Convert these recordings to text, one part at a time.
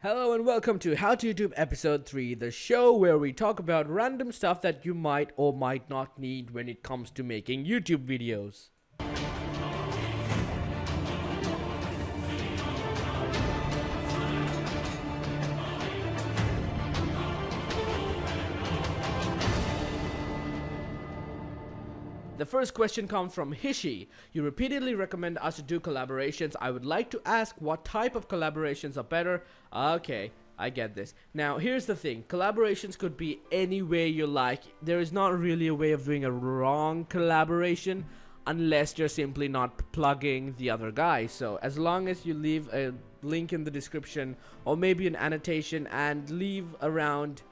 Hello and welcome to How to YouTube episode 3, the show where we talk about random stuff that you might or might not need when it comes to making YouTube videos. The first question comes from Hishi. You repeatedly recommend us to do collaborations. I would like to ask what type of collaborations are better. Okay, I get this. Now, here's the thing. Collaborations could be any way you like. There is not really a way of doing a wrong collaboration unless you're simply not plugging the other guy. So, as long as you leave a link in the description or maybe an annotation and leave around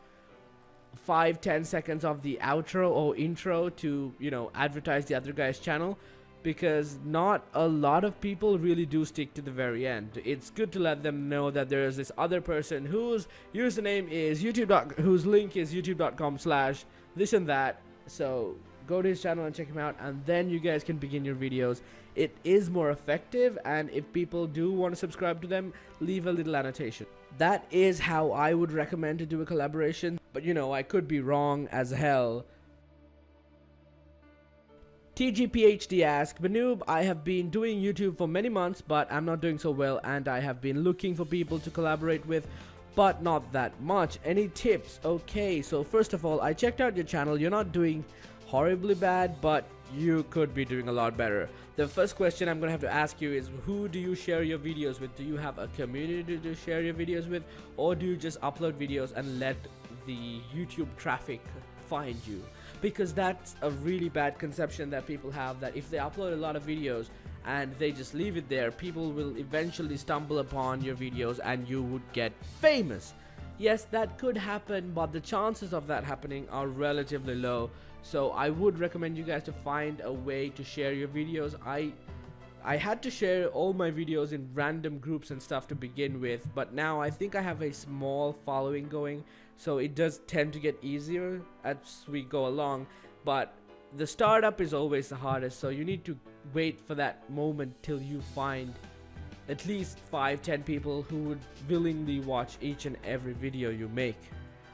5-10 seconds of the outro or intro to, advertise the other guy's channel, because not a lot of people really do stick to the very end. It's good to let them know that there is this other person whose username is whose link is youtube.com/this and that. So go to his channel and check him out, and then you guys can begin your videos. It is more effective, and if people do want to subscribe to them, leave a little annotation. That is how I would recommend to do a collaboration, but I could be wrong as hell. TGPhD asks, "Banoob, I have been doing YouTube for many months, but I'm not doing so well, and I have been looking for people to collaborate with, but not that much. Any tips?" Okay, so first of all, I checked out your channel. You're not doing horribly bad, but you could be doing a lot better. The first question I'm gonna have to ask you is, who do you share your videos with? Do you have a community to share your videos with, or do you just upload videos and let the YouTube traffic find you? Because that's a really bad conception that people have, that if they upload a lot of videos and they just leave it there, people will eventually stumble upon your videos and you would get famous. Yes, that could happen, but the chances of that happening are relatively low. So I would recommend you guys to find a way to share your videos. I had to share all my videos in random groups and stuff to begin with, but now I think I have a small following going, so it does tend to get easier as we go along. But the startup is always the hardest, so you need to wait for that moment till you find at least 5-10 people who would willingly watch each and every video you make,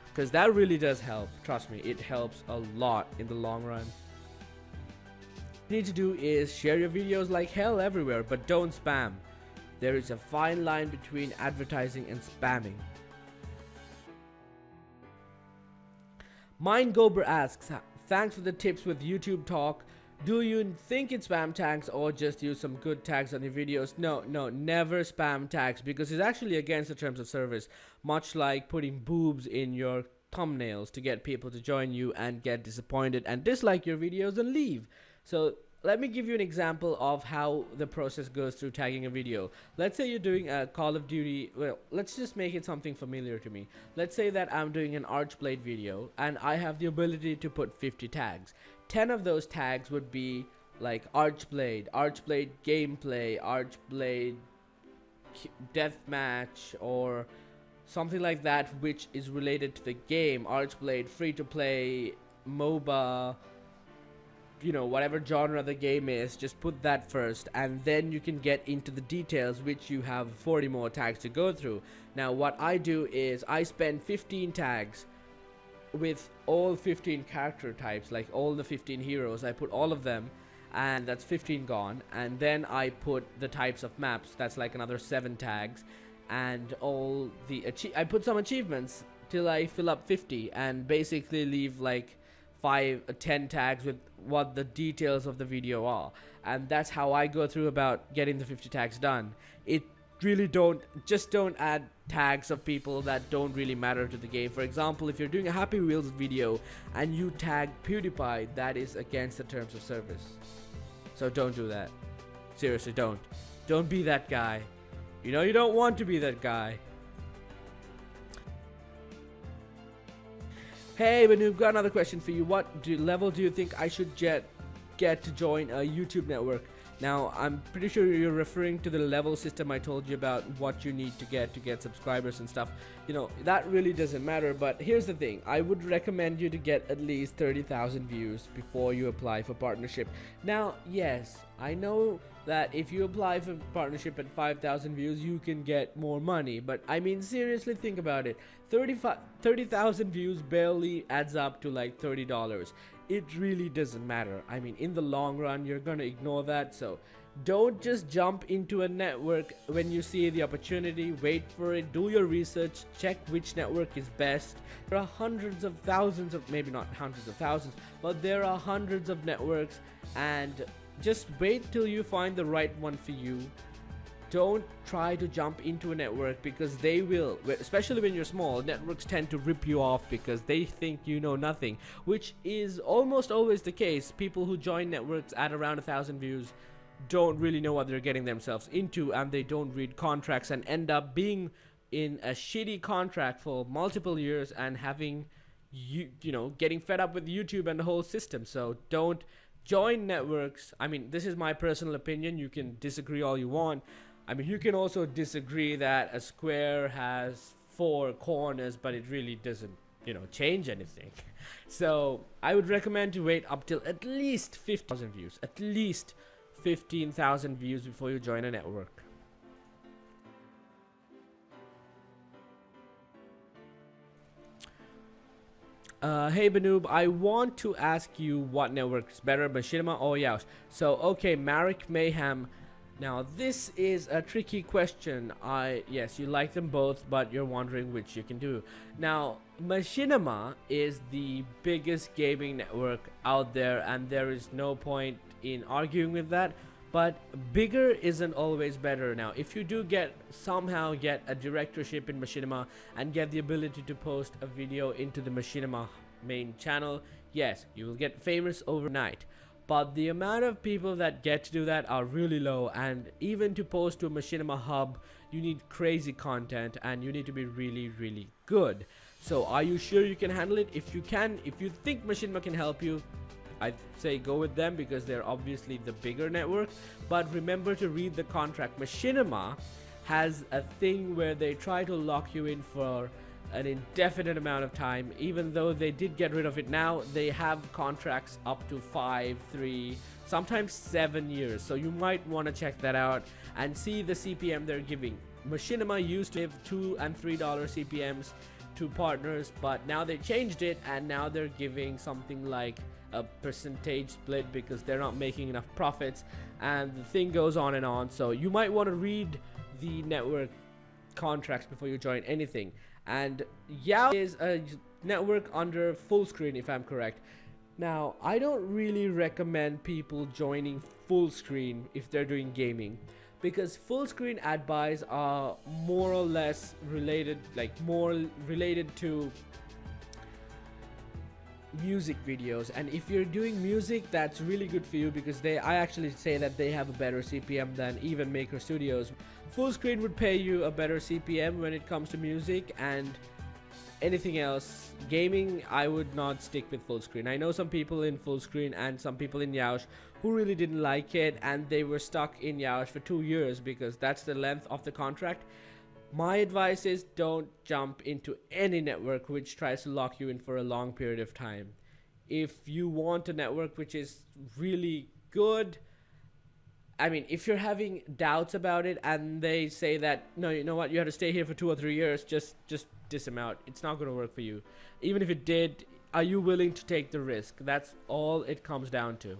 because that really does help. Trust me, it helps a lot in the long run. What you need to do is share your videos like hell everywhere, but don't spam. There is a fine line between advertising and spamming. MindGober asks, "Thanks for the tips with YouTube talk. Do you think it's spam tags or just use some good tags on your videos?" No, never spam tags, because it's actually against the terms of service, much like putting boobs in your thumbnails to get people to join you and get disappointed and dislike your videos and leave. So let me give you an example of how the process goes through tagging a video. Let's say you're doing a Call of Duty, well, let's just make it something familiar to me. Let's say that I'm doing an Archblade video and I have the ability to put 50 tags. 10 of those tags would be like Archblade gameplay, Archblade deathmatch, or something like that which is related to the game. Archblade free to play, MOBA, whatever genre the game is, just put that first, and then you can get into the details, which you have 40 more tags to go through. Now what I do is I spend 15 tags with all 15 character types, like all the 15 heroes. I put all of them, and that's 15 gone. And then I put the types of maps, that's like another 7 tags, and all the I put some achievements till I fill up 50, and basically leave like 5-10 tags with what the details of the video are. And that's how I go through about getting the 50 tags done. It really don't add tags of people that don't really matter to the game. For example, if you're doing a Happy Wheels video and you tag PewDiePie, that is against the terms of service. So don't do that. Seriously, don't be that guy. You don't want to be that guy. Hey Banoob, got another question for you. What level do you think I should get to join a YouTube network? Now, I'm pretty sure you're referring to the level system I told you about, what you need to get subscribers and stuff. You know, that really doesn't matter, but here's the thing. I would recommend you to get at least 30,000 views before you apply for partnership. Now, yes, I know that if you apply for partnership at 5,000 views, you can get more money, but I mean, seriously, think about it. 30,000 views barely adds up to like $30. It really doesn't matter. I mean, in the long run, you're gonna ignore that. So don't just jump into a network when you see the opportunity. Wait for it, do your research, check which network is best. There are hundreds of thousands of, maybe not hundreds of thousands, but there are hundreds of networks, and just wait till you find the right one for you. Don't try to jump into a network, because they will, especially when you're small, networks tend to rip you off because they think you know nothing, which is almost always the case. People who join networks at around 1,000 views don't really know what they're getting themselves into, and they don't read contracts and end up being in a shitty contract for multiple years and having you know, getting fed up with YouTube and the whole system. So don't join networks. I mean, this is my personal opinion. You can disagree all you want. I mean, you can also disagree that a square has 4 corners, but it really doesn't, you know, change anything. So I would recommend to wait up till at least 50,000 views, at least 15,000 views before you join a network. Hey Banoob, I want to ask you what network is better, Machinima or Yaosh? So okay, Marek Mayhem. Now this is a tricky question. Yes, you like them both, but you're wondering which you can do. Now, Machinima is the biggest gaming network out there, and there is no point in arguing with that. But bigger isn't always better. Now, if you do somehow get a directorship in Machinima and get the ability to post a video into the Machinima main channel, yes, you will get famous overnight. But the amount of people that get to do that are really low, and even to post to a Machinima hub, you need crazy content and you need to be really, really good. So are you sure you can handle it? If you can, if you think Machinima can help you, I'd say go with them because they're obviously the bigger network. But remember to read the contract. Machinima has a thing where they try to lock you in for an indefinite amount of time. Even though they did get rid of it now, they have contracts up to 5, 3, sometimes 7 years. So you might want to check that out and see the CPM they're giving. Machinima used to give $2 and $3 CPMs to partners, but now they changed it, and now they're giving something like a percentage split because they're not making enough profits, and the thing goes on and on. So you might want to read the network contracts before you join anything. And Yao is a network under full screen, if I'm correct. Now, I don't really recommend people joining full screen if they're doing gaming, because full screen ad buys are more or less related, like more related to music videos. And if you're doing music, that's really good for you because I actually say that they have a better CPM than even Maker Studios. Full screen would pay you a better CPM when it comes to music, and anything else, gaming, I would not stick with full screen. I know some people in full screen and some people in Yaosh who really didn't like it, and they were stuck in Yaosh for 2 years because that's the length of the contract. My advice is don't jump into any network which tries to lock you in for a long period of time. If you want a network which is really good, I mean, if you're having doubts about it and they say that, no, you know what, you have to stay here for 2 or 3 years, just diss them out. It's not going to work for you. Even if it did, are you willing to take the risk? That's all it comes down to.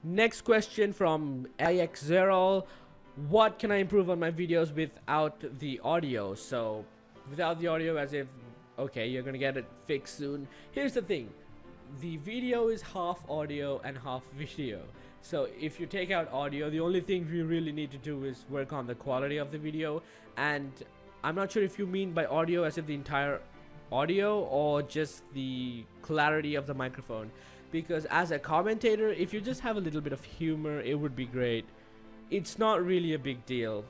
Next question from IX0. What can I improve on my videos without the audio? So, without the audio, as if, okay, you're gonna get it fixed soon. Here's the thing. The video is half audio and half video. So if you take out audio, the only thing you really need to do is work on the quality of the video. And I'm not sure if you mean by audio as if the entire audio or just the clarity of the microphone. Because as a commentator, if you just have a little bit of humor, it would be great. It's not really a big deal.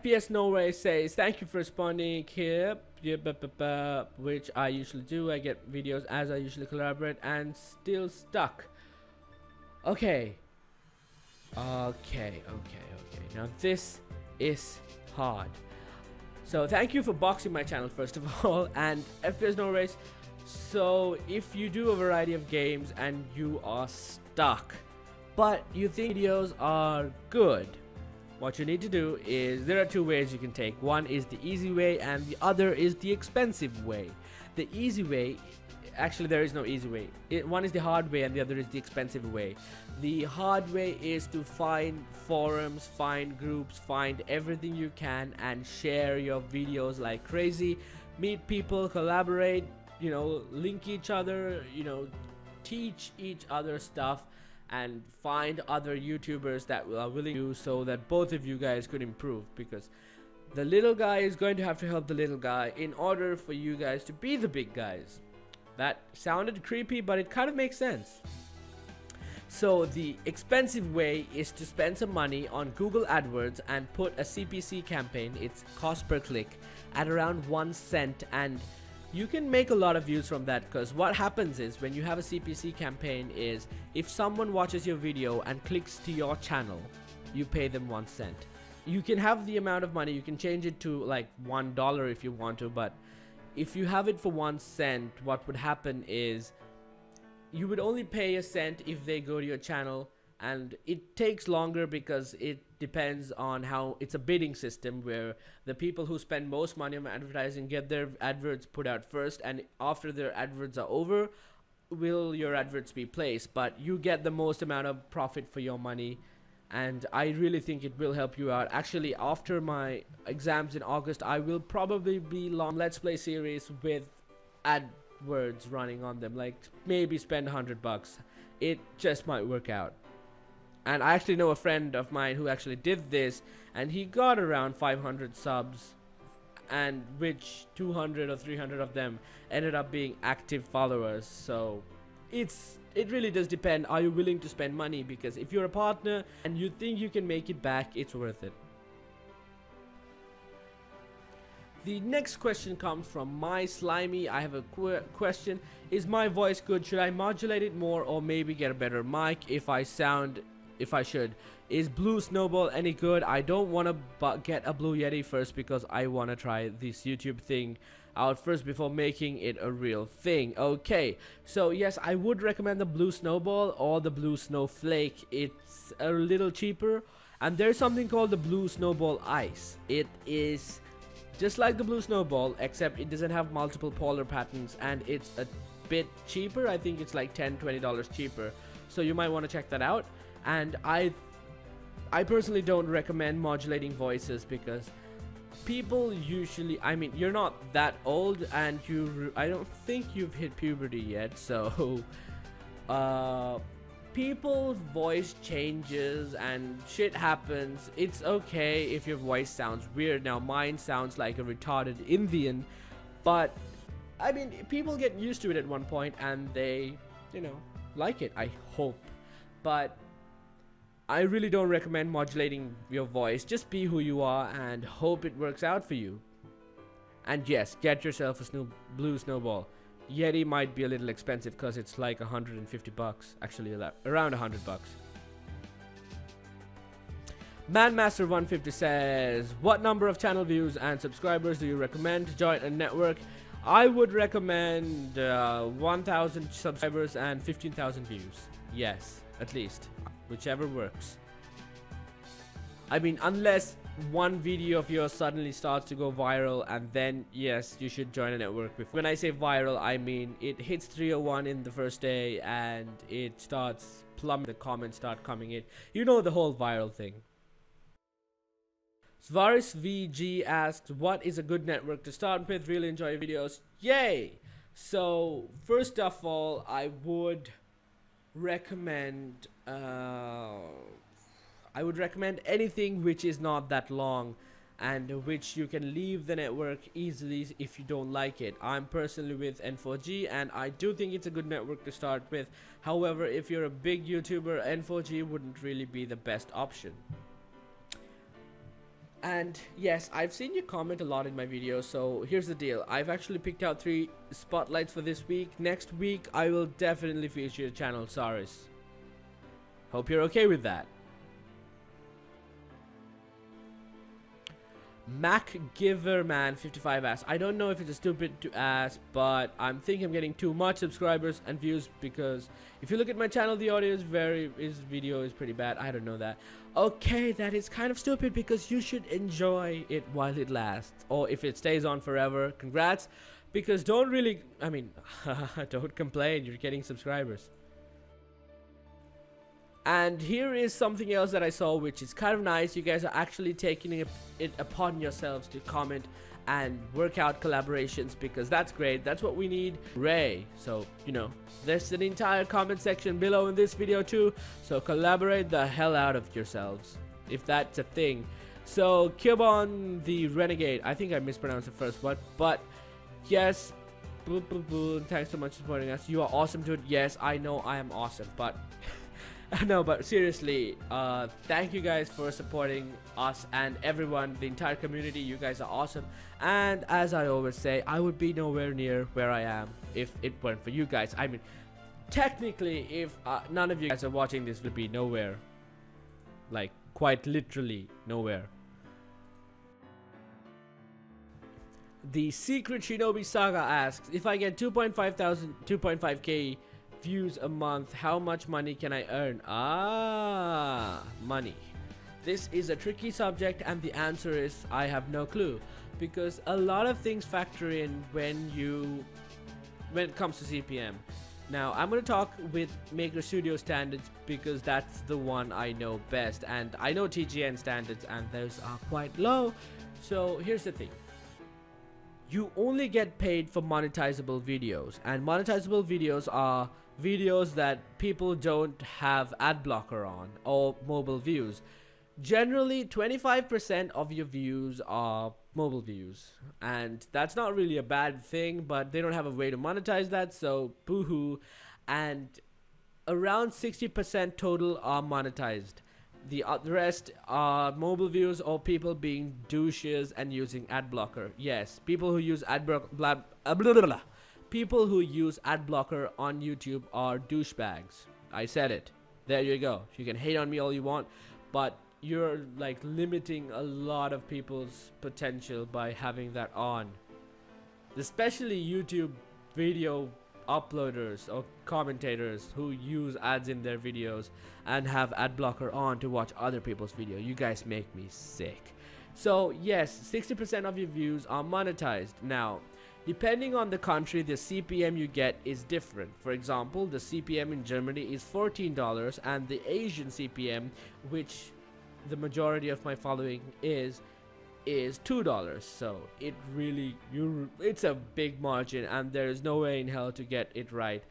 FPS Norway says, thank you for responding here, which I usually do. I get videos as I usually collaborate and still stuck. Okay. Now this is hard. So thank you for boxing my channel first of all, and FPS Norway. So if you do a variety of games and you are stuck, but you think videos are good, what you need to do is, there are two ways you can take. One is the easy way and the other is the expensive way. The easy way, actually there is no easy way. One is the hard way and the other is the expensive way. The hard way is to find forums, find groups, find everything you can and share your videos like crazy. Meet people, collaborate, you know, link each other, you know, teach each other stuff, and find other YouTubers that are willing to do so that both of you guys could improve, because the little guy is going to have to help the little guy in order for you guys to be the big guys. That sounded creepy, but it kind of makes sense. So the expensive way is to spend some money on Google Adwords and put a CPC campaign, it's cost per click, at around 1 cent, and you can make a lot of views from that, because what happens is when you have a CPC campaign is if someone watches your video and clicks to your channel, you pay them 1 cent. You can have the amount of money, you can change it to like $1 if you want to, but if you have it for 1 cent, what would happen is you would only pay a cent if they go to your channel, and it takes longer because it depends on how it's a bidding system where the people who spend most money on advertising get their adverts put out first, and after their adverts are over will your adverts be placed, but you get the most amount of profit for your money. And I really think it will help you out. Actually, after my exams in August, I will probably be long Let's Play series with AdWords running on them, like maybe spend $100. It just might work out. And I actually know a friend of mine who actually did this, and he got around 500 subs, and which 200 or 300 of them ended up being active followers. So it really does depend. Are you willing to spend money? Because if you're a partner and you think you can make it back, it's worth it. The next question comes from My Slimy. I have a question. Is my voice good? Should I modulate it more or maybe get a better mic if I should? Is Blue Snowball any good? I don't want to get a Blue Yeti first because I want to try this YouTube thing out first before making it a real thing. Okay, so yes, I would recommend the Blue Snowball or the Blue Snowflake. It's a little cheaper, and there's something called the Blue Snowball Ice. It is just like the Blue Snowball, except it doesn't have multiple polar patterns, and it's a bit cheaper. I think it's like $10-20 cheaper, so you might want to check that out. And I personally don't recommend modulating voices because people usually, I mean, you're not that old, and I don't think you've hit puberty yet, so people's voice changes and shit happens. It's okay if your voice sounds weird. Now mine sounds like a retarded Indian, but I mean, people get used to it at one point and they, you know, like it, I hope. But I really don't recommend modulating your voice. Just be who you are and hope it works out for you. And yes, get yourself a Blue Snowball. Yeti might be a little expensive because it's like $150. Actually, around $100. Manmaster150 says, what number of channel views and subscribers do you recommend to join a network? I would recommend 1,000 subscribers and 15,000 views. Yes, at least. Whichever works. I mean, unless one video of yours suddenly starts to go viral, and then yes, you should join a network. When I say viral, I mean it hits 301 in the first day and it starts plummeting, the comments start coming in. You know the whole viral thing. Svaris VG asks, what is a good network to start with? Really enjoy videos. Yay! So first of all, I would recommend anything which is not that long and which you can leave the network easily if you don't like it. I'm personally with N4G and I do think it's a good network to start with. However, if you're a big YouTuber, N4G wouldn't really be the best option. And yes, I've seen you comment a lot in my videos, so here's the deal. I've actually picked out 3 spotlights for this week. Next week, I will definitely feature your channel, Saris. Hope you're okay with that. MacGiverman55 asks, I don't know if it's stupid to ask, but I'm thinking I'm getting too much subscribers and views, because if you look at my channel, the audio is his video is pretty bad. I don't know that. Okay, that is kind of stupid, because you should enjoy it while it lasts, or if it stays on forever, congrats, because don't complain, you're getting subscribers. And here is something else that I saw, which is kind of nice. You guys are actually taking it upon yourselves to comment and work out collaborations, because that's great. That's what we need. Ray. So, you know, there's an entire comment section below in this video too. So collaborate the hell out of yourselves, if that's a thing. So Kibon the Renegade. I think I mispronounced the first one, but yes. Thanks so much for supporting us. You are awesome, dude. Yes, I know I am awesome, but no, but seriously, thank you guys for supporting us and everyone, the entire community. You guys are awesome, and as I always say, I would be nowhere near where I am if it weren't for you guys. I mean, technically, if none of you guys are watching this, would be nowhere, like quite literally nowhere. The Secret Shinobi Saga asks, if I get 2.5k views a month, how much money can I earn? Money. This is a tricky subject, and the answer is I have no clue, because a lot of things factor in when it comes to CPM. Now I'm going to talk with Maker Studio standards, because that's the one I know best, and I know TGN standards, and those are quite low. So here's the thing. You only get paid for monetizable videos, and monetizable videos are videos that people don't have ad blocker on, or mobile views. Generally 25% of your views are mobile views, and that's not really a bad thing, but they don't have a way to monetize that, so boo-hoo. And around 60% total are monetized. The rest are mobile views or people being douches and using ad blocker. Yes, people who use people who use ad blocker on YouTube are douchebags. I said it. There you go. You can hate on me all you want, but you're like limiting a lot of people's potential by having that on. Especially YouTube video uploaders or commentators who use ads in their videos and have ad blocker on to watch other people's video. You guys make me sick. So yes, 60% of your views are monetized. Now, depending on the country, the CPM you get is different. For example, the CPM in Germany is $14, and the Asian CPM, which the majority of my following is $2. So it really, it's a big margin, and there is no way in hell to get it right.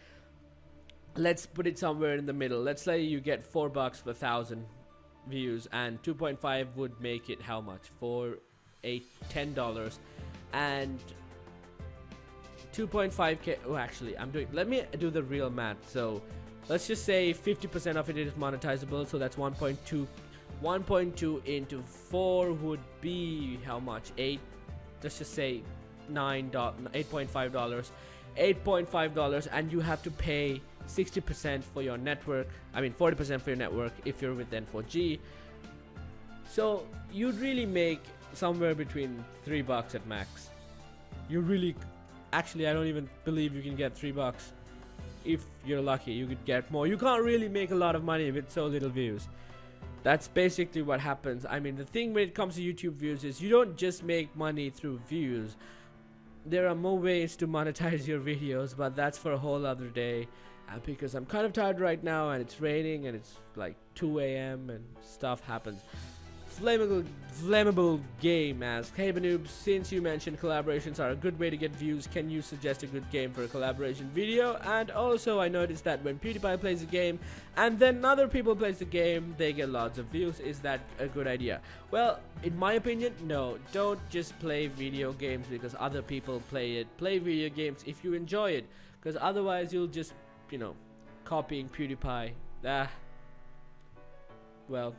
Let's put it somewhere in the middle. Let's say you get $4 for 1,000 views, and 2.5 would make it how much? $10, and 2.5k. Oh, actually, let me do the real math. So let's just say 50% of it is monetizable, so that's 1.2 into 4 would be how much? 8. Let's just say $8.5. $8.5, and you have to pay 60% for your network. I mean 40% for your network if you're with N4G. So you'd really make somewhere between $3 at max. You really, actually, I don't even believe you can get $3. If you're lucky, you could get more. You can't really make a lot of money with so little views. That's basically what happens. I mean, the thing when it comes to YouTube views is you don't just make money through views. There are more ways to monetize your videos, but that's for a whole other day. Because I'm kind of tired right now, and it's raining, and it's like 2 a.m. and stuff happens. Flammable Game asks, hey Banoob, since you mentioned collaborations are a good way to get views, can you suggest a good game for a collaboration video? And also, I noticed that when PewDiePie plays a game and then other people plays the game, they get lots of views. Is that a good idea? Well, in my opinion, no. Don't just play video games because other people play it. Play video games if you enjoy it, because otherwise you'll just, you know, copying PewDiePie. Well,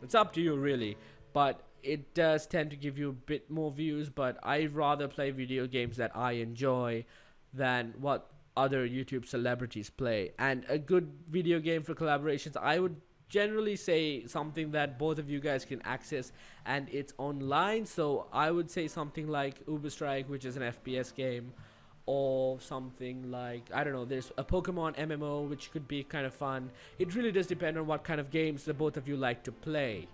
it's up to you really, but it does tend to give you a bit more views, but I'd rather play video games that I enjoy than what other YouTube celebrities play. And a good video game for collaborations, I would generally say something that both of you guys can access and it's online. So I would say something like Uber Strike, which is an FPS game, or something like, I don't know, there's a Pokemon MMO which could be kind of fun. It really does depend on what kind of games the both of you like to play.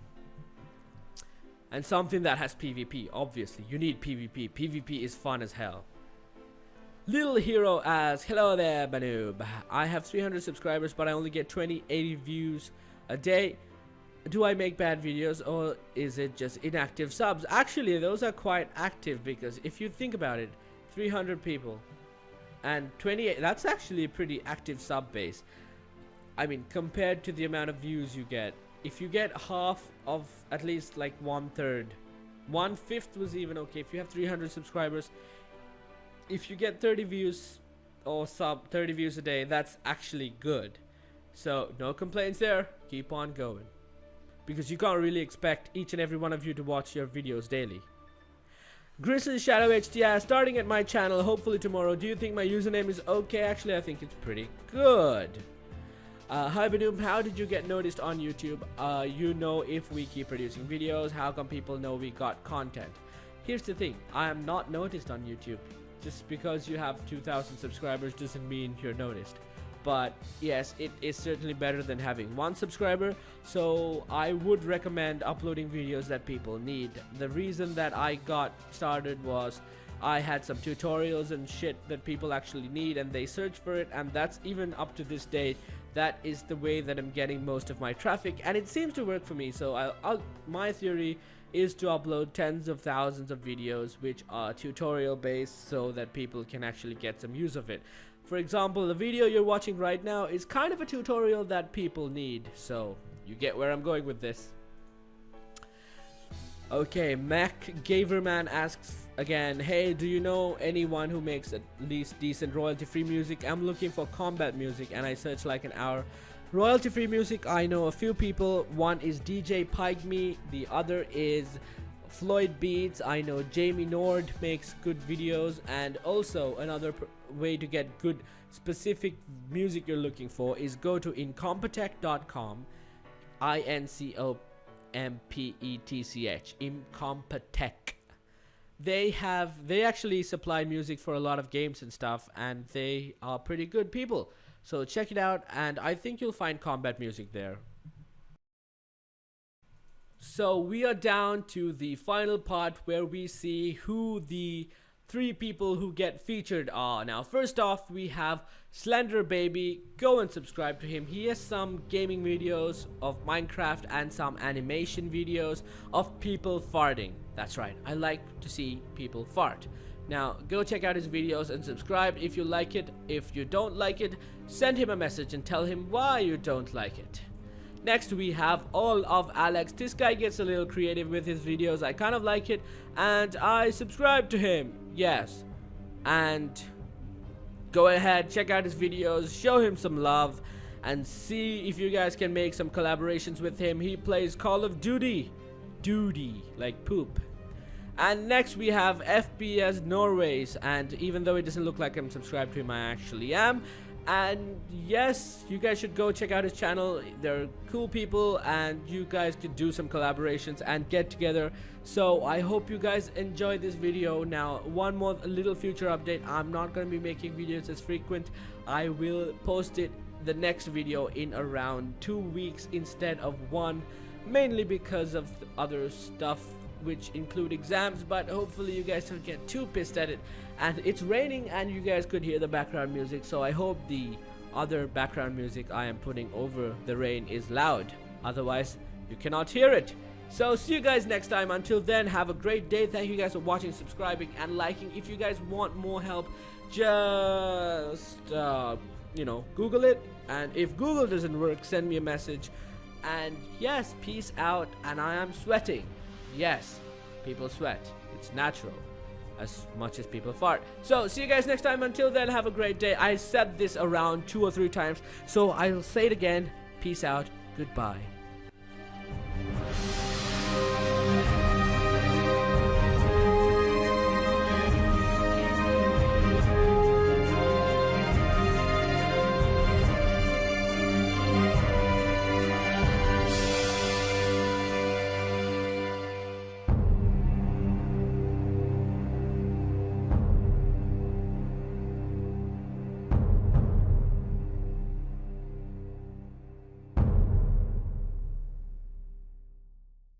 And something that has PvP, obviously. You need PvP. PvP is fun as hell. Little Hero asks, hello there, Banoob. I have 300 subscribers, but I only get 80 views a day. Do I make bad videos, or is it just inactive subs? Actually, those are quite active, because if you think about it, 300 people and 28, that's actually a pretty active sub base. I mean, compared to the amount of views you get, if you get half of at least like 1/3, 1/5 was even okay. If you have 300 subscribers, if you get 30 views or 30 views a day, that's actually good. So no complaints there. Keep on going, because you can't really expect each and every one of you to watch your videos daily. Grizzly Shadow HDR, starting at my channel hopefully tomorrow. Do you think my username is okay? Actually, I think it's pretty good. Hi Banoob, how did you get noticed on YouTube? You know, if we keep producing videos, how come people know we got content? Here's the thing, I am not noticed on YouTube. Just because you have 2,000 subscribers doesn't mean you're noticed. But yes, it is certainly better than having 1 subscriber, so I would recommend uploading videos that people need. The reason that I got started was I had some tutorials and shit that people actually need, and they search for it, and that's even up to this day. That is the way that I'm getting most of my traffic, and it seems to work for me. So my theory is to upload tens of thousands of videos which are tutorial based, so that people can actually get some use of it. For example, the video you're watching right now is kind of a tutorial that people need, so you get where I'm going with this. Okay, Mac Gaverman asks again, hey, do you know anyone who makes at least decent royalty-free music? I'm looking for combat music, and I searched like an hour. Royalty-free music, I know a few people. One is DJ Pygmy, the other is Floyd Beats. I know Jamie Nord makes good videos, and also another way to get good specific music you're looking for is go to incompetech.com, INCOMPETCH, Incompetech. They actually supply music for a lot of games and stuff, and they are pretty good people. So check it out, and I think you'll find combat music there. So we are down to the final part where we see who the 3 people who get featured are. Now, first off, we have Slender Baby. Go and subscribe to him. He has some gaming videos of Minecraft and some animation videos of people farting. That's right, I like to see people fart. Now, go check out his videos and subscribe if you like it. If you don't like it, send him a message and tell him why you don't like it. Next, we have All of Alex. This guy gets a little creative with his videos. I kind of like it, and I subscribe to him. Yes. And go ahead, check out his videos, show him some love, and see if you guys can make some collaborations with him. He plays Call of Duty. Duty, like poop. And next we have FPS Norways, and even though it doesn't look like I'm subscribed to him, I actually am. And yes, you guys should go check out his channel. They're cool people, and you guys could do some collaborations and get together. So I hope you guys enjoyed this video. Now, one more little future update. I'm not going to be making videos as frequent. I will post it, the next video, in around 2 weeks instead of 1, mainly because of other stuff which include exams, but hopefully you guys don't get too pissed at it. And it's raining, and you guys could hear the background music, so I hope the other background music I am putting over the rain is loud, otherwise you cannot hear it. So see you guys next time. Until then, have a great day. Thank you guys for watching, subscribing, and liking. If you guys want more help, just you know, Google it, and if Google doesn't work, send me a message. And yes, peace out. And I am sweating. Yes, people sweat. It's natural, as much as people fart. So see you guys next time. Until then, have a great day. I said this around 2 or 3 times, so I'll say it again. Peace out. Goodbye.